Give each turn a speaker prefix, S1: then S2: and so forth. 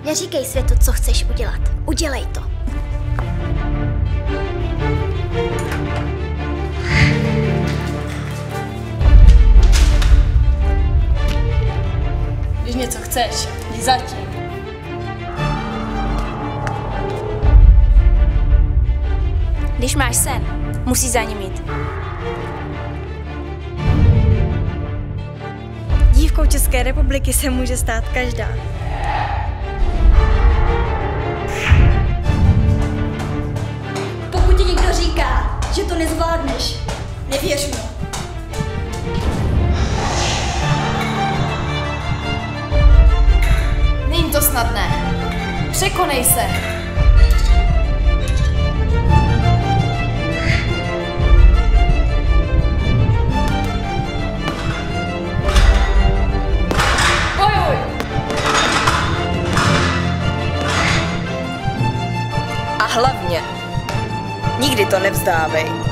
S1: Neříkej světu, co chceš udělat. Udělej to.
S2: Když něco chceš, jdi zatím.
S3: Když máš sen, musíš za ním jít.
S4: Dívkou České republiky se může stát každá.
S5: Pokud ti někdo říká, že to nezvládneš, nevěř mu.
S2: Není to snadné. Překonej se. Bojuj!
S6: A hlavně, nikdy to nevzdávej.